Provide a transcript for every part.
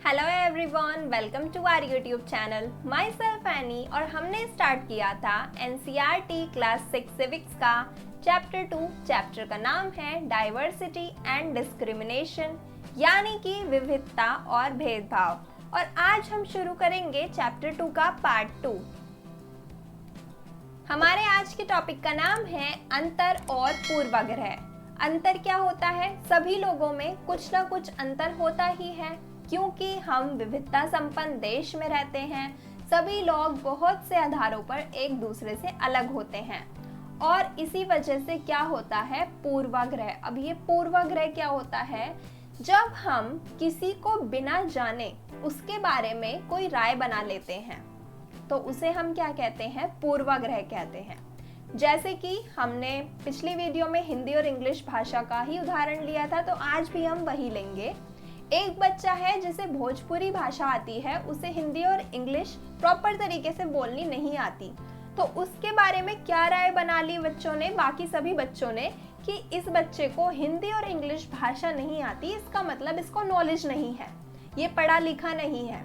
Hello everyone, welcome to our YouTube channel. Myself Annie और हमने start किया था एनसीईआरटी क्लास 6 सिविक्स का चैप्टर 2। चैप्टर का नाम है डाइवर्सिटी एंड डिस्क्रिमिनेशन, यानी कि विविधता और भेदभाव। और आज हम शुरू करेंगे चैप्टर 2 का पार्ट 2। हमारे आज के टॉपिक का नाम है अंतर और पूर्वाग्रह। अंतर क्या होता है? सभी लोगों में कुछ ना कुछ अंतर होता ही है, क्योंकि हम विविधता संपन्न देश में रहते हैं। सभी लोग बहुत से आधारों पर एक दूसरे से अलग होते हैं और इसी वजह से क्या होता है, पूर्वाग्रह। अब ये पूर्वाग्रह क्या होता है? जब हम किसी को बिना जाने उसके बारे में कोई राय बना लेते हैं तो उसे हम क्या कहते हैं? पूर्वाग्रह कहते हैं। जैसे कि हमने पिछली वीडियो में हिंदी और इंग्लिश भाषा का ही उदाहरण लिया था, तो आज भी हम वही लेंगे। एक बच्चा है जिसे भोजपुरी भाषा आती है, उसे हिंदी और इंग्लिश प्रॉपर तरीके से बोलनी नहीं आती, तो उसके बारे में क्या राय बना ली बच्चों ने, बाकी सभी बच्चों ने, कि इस बच्चे को हिंदी और इंग्लिश भाषा नहीं आती, इसका मतलब इसको नॉलेज नहीं है, ये पढ़ा लिखा नहीं है।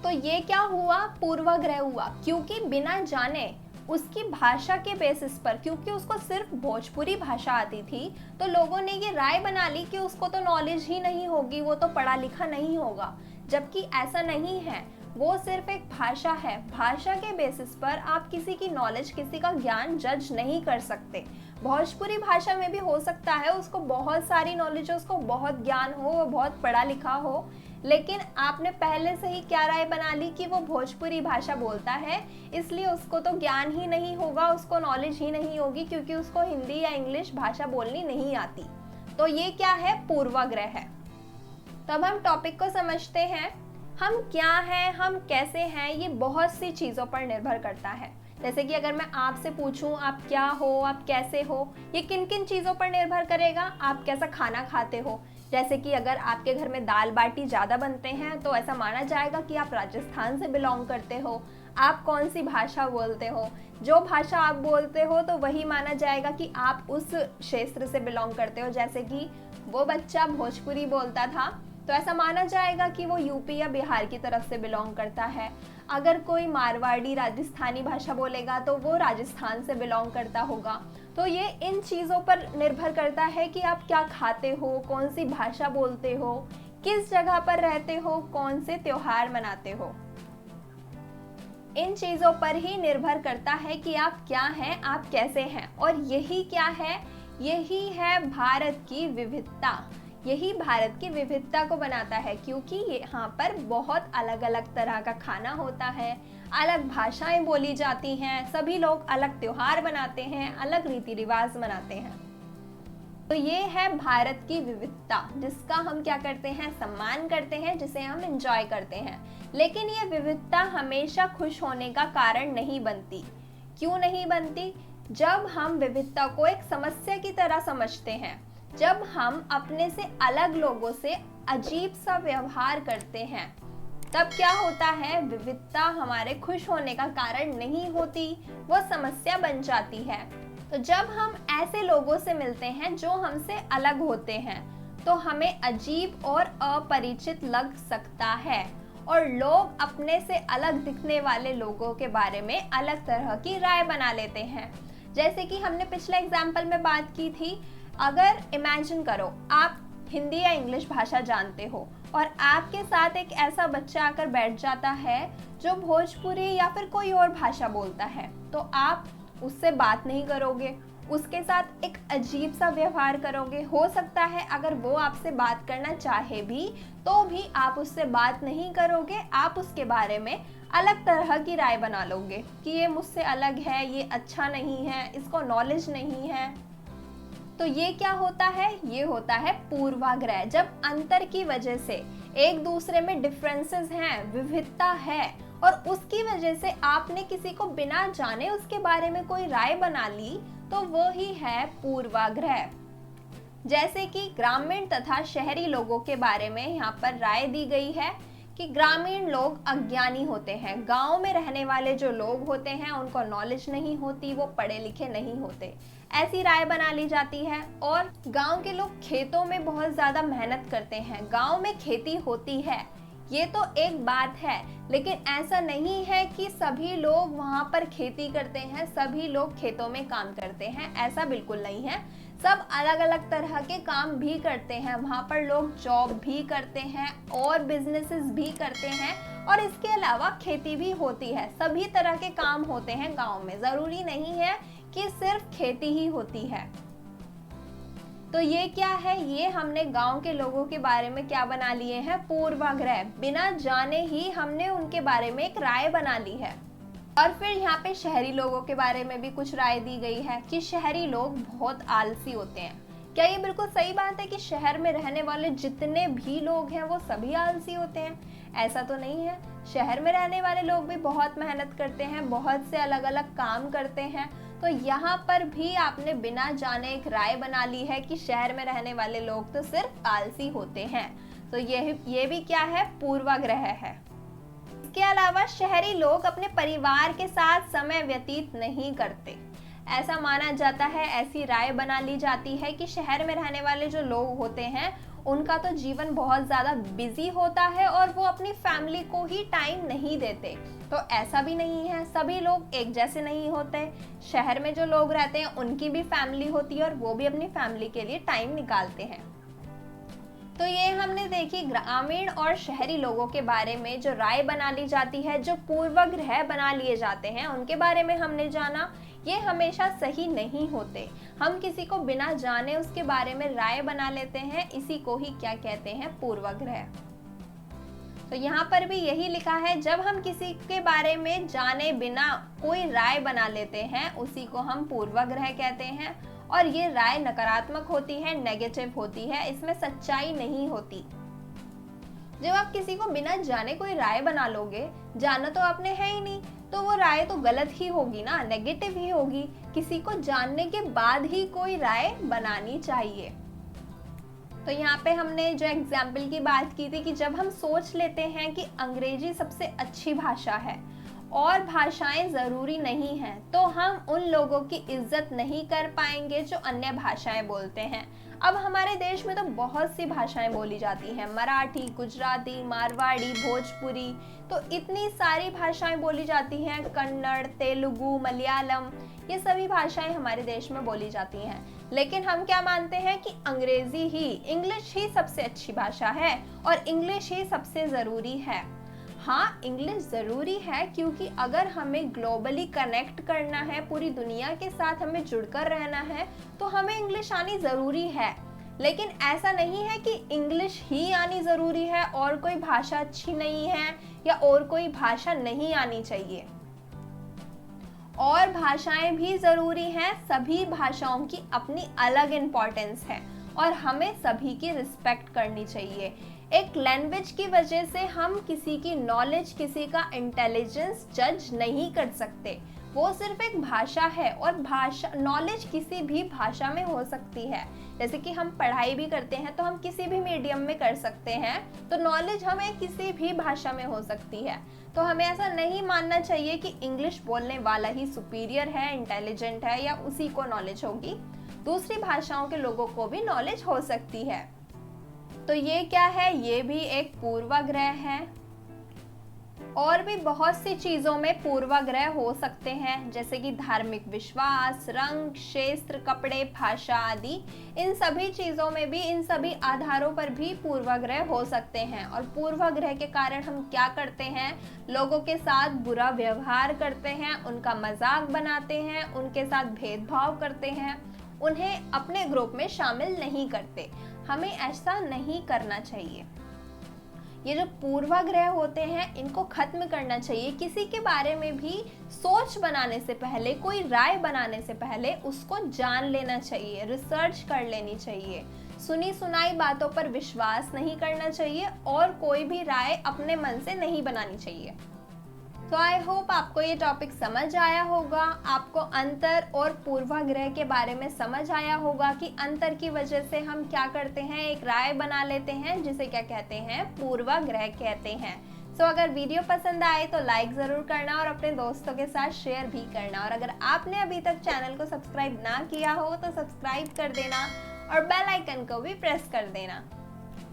तो ये क्या हुआ? पूर्वाग्रह हुआ, क्योंकि बिना जाने उसकी भाषा के बेसिस पर, क्योंकि उसको सिर्फ भोजपुरी भाषा आती थी, तो लोगों ने ये राय बना ली कि उसको तो नॉलेज ही नहीं होगी, वो तो पढ़ा लिखा नहीं होगा। जबकि ऐसा नहीं है, वो सिर्फ एक भाषा है। भाषा के बेसिस पर आप किसी की नॉलेज, किसी का ज्ञान जज नहीं कर सकते। भोजपुरी भाषा में भी हो सकता है उसको बहुत सारी नॉलेज हो, उसको बहुत ज्ञान हो, वो बहुत पढ़ा लिखा हो, लेकिन आपने पहले से ही क्या राय बना ली कि वो भोजपुरी भाषा बोलता है, इसलिए उसको तो ज्ञान ही नहीं होगा, उसको नॉलेज ही नहीं होगी, क्योंकि उसको हिंदी या इंग्लिश भाषा बोलनी नहीं आती। तो ये क्या है? पूर्वाग्रह है। तब हम टॉपिक को समझते हैं। हम क्या हैं, हम कैसे हैं, ये बहुत सी चीज़ों पर निर्भर करता है। जैसे कि अगर मैं आपसे पूछूं आप क्या हो, आप कैसे हो, ये किन किन चीज़ों पर निर्भर करेगा? आप कैसा खाना खाते हो। जैसे कि अगर आपके घर में दाल बाटी ज़्यादा बनते हैं तो ऐसा माना जाएगा कि आप राजस्थान से बिलोंग करते हो। आप कौन सी भाषा बोलते हो, जो भाषा आप बोलते हो तो वही माना जाएगा कि आप उस क्षेत्र से बिलोंग करते हो। जैसे कि वो बच्चा भोजपुरी बोलता था तो ऐसा माना जाएगा कि वो यूपी या बिहार की तरफ से बिलोंग करता है। अगर कोई मारवाड़ी राजस्थानी भाषा बोलेगा तो वो राजस्थान से बिलोंग करता होगा। तो ये इन चीज़ों पर निर्भर करता है कि आप क्या खाते हो, कौन सी भाषा बोलते हो, किस जगह पर रहते हो, कौन से त्योहार मनाते हो। इन चीज़ों पर ही निर्भर करता है कि आप क्या हैं, आप कैसे हैं। और यही क्या है? यही है भारत की विविधता। यही भारत की विविधता को बनाता है, क्योंकि यहाँ पर बहुत अलग अलग तरह का खाना होता है, अलग भाषाएं बोली जाती हैं, सभी लोग अलग त्योहार मनाते हैं, अलग रीति रिवाज मनाते हैं। तो ये है भारत की विविधता, जिसका हम क्या करते हैं? सम्मान करते हैं, जिसे हम एंजॉय करते हैं। लेकिन ये विविधता हमेशा खुश होने का कारण नहीं बनती। क्यों नहीं बनती? जब हम विविधता को एक समस्या की तरह समझते हैं, जब हम अपने से अलग लोगों से अजीब सा व्यवहार करते हैं, तब क्या होता है? विविधता हमारे खुश होने का कारण नहीं होती, वो समस्या बन जाती है। तो जब हम ऐसे लोगों से मिलते हैं जो हमसे अलग होते हैं, तो हमें अजीब और अपरिचित लग सकता है, और लोग अपने से अलग दिखने वाले लोगों के बारे में अलग तरह की राय बना लेते हैं। जैसे कि हमने पिछले एग्जाम्पल में बात की थी, अगर इमेजिन करो आप हिंदी या इंग्लिश भाषा जानते हो और आपके साथ एक ऐसा बच्चा आकर बैठ जाता है जो भोजपुरी या फिर कोई और भाषा बोलता है, तो आप उससे बात नहीं करोगे, उसके साथ एक अजीब सा व्यवहार करोगे। हो सकता है अगर वो आपसे बात करना चाहे भी तो भी आप उससे बात नहीं करोगे, आप उसके बारे में अलग तरह की राय बना लोगे कि ये मुझसे अलग है, ये अच्छा नहीं है, इसको नॉलेज नहीं है। तो ये क्या होता है? ये होता है पूर्वाग्रह। जब अंतर की वजह से एक दूसरे में डिफरेंसेस हैं, विविधता है, और उसकी वजह से आपने किसी को बिना जाने उसके बारे में कोई राय बना ली, तो वो ही है पूर्वाग्रह। जैसे कि ग्रामीण तथा शहरी लोगों के बारे में यहाँ पर राय दी गई है कि ग्रामीण लोग अज्ञानी होते हैं। गांव में रहने वाले जो लोग होते हैं उनको नॉलेज नहीं होती, वो पढ़े लिखे नहीं होते। ऐसी राय बना ली जाती है। और गांव के लोग खेतों में बहुत ज़्यादा मेहनत करते हैं, गांव में खेती होती है, ये तो एक बात है, लेकिन ऐसा नहीं है कि सभी लोग वहाँ पर खेती करते हैं, सभी लोग खेतों में काम करते हैं, ऐसा बिल्कुल नहीं है। सब अलग अलग तरह के काम भी करते हैं, वहाँ पर लोग जॉब भी करते हैं और बिजनेसेस भी करते हैं, और इसके अलावा खेती भी होती है। सभी तरह के काम होते हैं गांव में, ज़रूरी नहीं है कि सिर्फ खेती ही होती है। तो ये क्या है, ये हमने गांव के लोगों के बारे में क्या बना लिए हैं, पूर्वाग्रह। बिना जाने ही हमने उनके बारे में एक राय बना ली है। और फिर यहाँ पे शहरी लोगों के बारे में भी कुछ राय दी गई है कि शहरी लोग बहुत आलसी होते हैं। क्या ये बिल्कुल सही बात है कि शहर में रहने वाले जितने भी लोग हैं वो सभी आलसी होते हैं? ऐसा तो नहीं है। शहर में रहने वाले लोग भी बहुत मेहनत करते हैं, बहुत से अलग अलग काम करते हैं। तो यहाँ पर भी आपने बिना जाने एक राय बना ली है कि शहर में रहने वाले लोग तो सिर्फ आलसी होते हैं। तो ये भी क्या है, पूर्वाग्रह है। इसके अलावा शहरी लोग अपने परिवार के साथ समय व्यतीत नहीं करते, ऐसा माना जाता है। ऐसी राय बना ली जाती है कि शहर में रहने वाले जो लोग होते हैं उनका तो जीवन बहुत ज़्यादा बिजी होता है और वो अपनी फैमिली को ही टाइम नहीं देते। तो ऐसा भी नहीं है, सभी लोग एक जैसे नहीं होते। शहर में जो लोग रहते हैं उनकी भी फैमिली होती है और वो भी अपनी फैमिली के लिए टाइम निकालते हैं। तो ये हमने देखी ग्रामीण और शहरी लोगों के बारे में जो राय बना ली जाती है, जो पूर्वाग्रह बना लिए जाते हैं, उनके बारे में हमने जाना। ये हमेशा सही नहीं होते, हम किसी को बिना जाने उसके बारे में राय बना लेते हैं, इसी को ही क्या कहते हैं, पूर्वाग्रह। तो यहाँ पर भी यही लिखा है, जब हम किसी के बारे में जाने बिना कोई राय बना लेते हैं उसी को हम पूर्वाग्रह कहते हैं। और ये राय नकारात्मक होती है, नेगेटिव होती है, इसमें सच्चाई नहीं होती। जब आप किसी को बिना जाने कोई राय बना लोगे, जाना तो आपने है ही नहीं, तो वो राय तो गलत ही होगी ना, नेगेटिव ही होगी। किसी को जानने के बाद ही कोई राय बनानी चाहिए। तो यहाँ पे हमने जो एग्जाम्पल की बात की थी कि जब हम सोच लेते हैं कि अंग्रेजी सबसे अच्छी भाषा है और भाषाएं ज़रूरी नहीं हैं, तो हम उन लोगों की इज्जत नहीं कर पाएंगे जो अन्य भाषाएं बोलते हैं। अब हमारे देश में तो बहुत सी भाषाएं बोली जाती हैं, मराठी, गुजराती, मारवाड़ी, भोजपुरी, तो इतनी सारी भाषाएं बोली जाती हैं, कन्नड़, तेलुगु, मलयालम, ये सभी भाषाएं हमारे देश में बोली जाती हैं। लेकिन हम क्या मानते हैं कि अंग्रेजी ही, इंग्लिश ही सबसे अच्छी भाषा है और इंग्लिश ही सबसे ज़रूरी है। हाँ, इंग्लिश ज़रूरी है क्योंकि अगर हमें ग्लोबली कनेक्ट करना है, पूरी दुनिया के साथ हमें जुड़कर रहना है, तो हमें इंग्लिश आनी ज़रूरी है। लेकिन ऐसा नहीं है कि इंग्लिश ही आनी ज़रूरी है और कोई भाषा अच्छी नहीं है या और कोई भाषा नहीं आनी चाहिए। और भाषाएं भी ज़रूरी हैं, सभी भाषाओं की अपनी अलग इम्पोर्टेंस है और हमें सभी की रिस्पेक्ट करनी चाहिए। एक लैंग्वेज की वजह से हम किसी की नॉलेज, किसी का इंटेलिजेंस जज नहीं कर सकते। वो सिर्फ एक भाषा है और भाषा, नॉलेज किसी भी भाषा में हो सकती है। जैसे कि हम पढ़ाई भी करते हैं तो हम किसी भी मीडियम में कर सकते हैं, तो नॉलेज हमें किसी भी भाषा में हो सकती है। तो हमें ऐसा नहीं मानना चाहिए कि इंग्लिश बोलने वाला ही सुपीरियर है, इंटेलिजेंट है या उसी को नॉलेज होगी। दूसरी भाषाओं के लोगों को भी नॉलेज हो सकती है। तो ये क्या है, ये भी एक पूर्वाग्रह है। और भी बहुत सी चीज़ों में पूर्वाग्रह हो सकते हैं, जैसे कि धार्मिक विश्वास, रंग, क्षेत्र, कपड़े, भाषा आदि। इन सभी चीज़ों में भी, इन सभी आधारों पर भी पूर्वाग्रह हो सकते हैं। और पूर्वाग्रह के कारण हम क्या करते हैं, लोगों के साथ बुरा व्यवहार करते हैं, उनका मजाक बनाते हैं, उनके साथ भेदभाव करते हैं, उन्हें अपने ग्रुप में शामिल नहीं करते। हमें ऐसा नहीं करना चाहिए। ये जो पूर्वाग्रह होते हैं इनको खत्म करना चाहिए। किसी के बारे में भी सोच बनाने से पहले, कोई राय बनाने से पहले उसको जान लेना चाहिए, रिसर्च कर लेनी चाहिए। सुनी सुनाई बातों पर विश्वास नहीं करना चाहिए और कोई भी राय अपने मन से नहीं बनानी चाहिए। तो आई होप आपको ये टॉपिक समझ आया होगा, आपको अंतर और पूर्वाग्रह के बारे में समझ आया होगा कि अंतर की वजह से हम क्या करते हैं, एक राय बना लेते हैं जिसे क्या कहते हैं, पूर्वाग्रह कहते हैं। सो अगर वीडियो पसंद आए तो लाइक ज़रूर करना और अपने दोस्तों के साथ शेयर भी करना। और अगर आपने अभी तक चैनल को सब्सक्राइब ना किया हो तो सब्सक्राइब कर देना और बेल आइकन को भी प्रेस कर देना।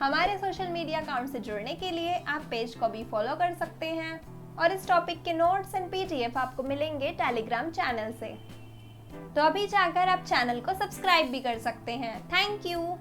हमारे सोशल मीडिया अकाउंट से जुड़ने के लिए आप पेज को भी फॉलो कर सकते हैं और इस टॉपिक के नोट्स एंड पीडीएफ आपको मिलेंगे टेलीग्राम चैनल से। तो अभी जाकर आप चैनल को सब्सक्राइब भी कर सकते हैं। Thank you.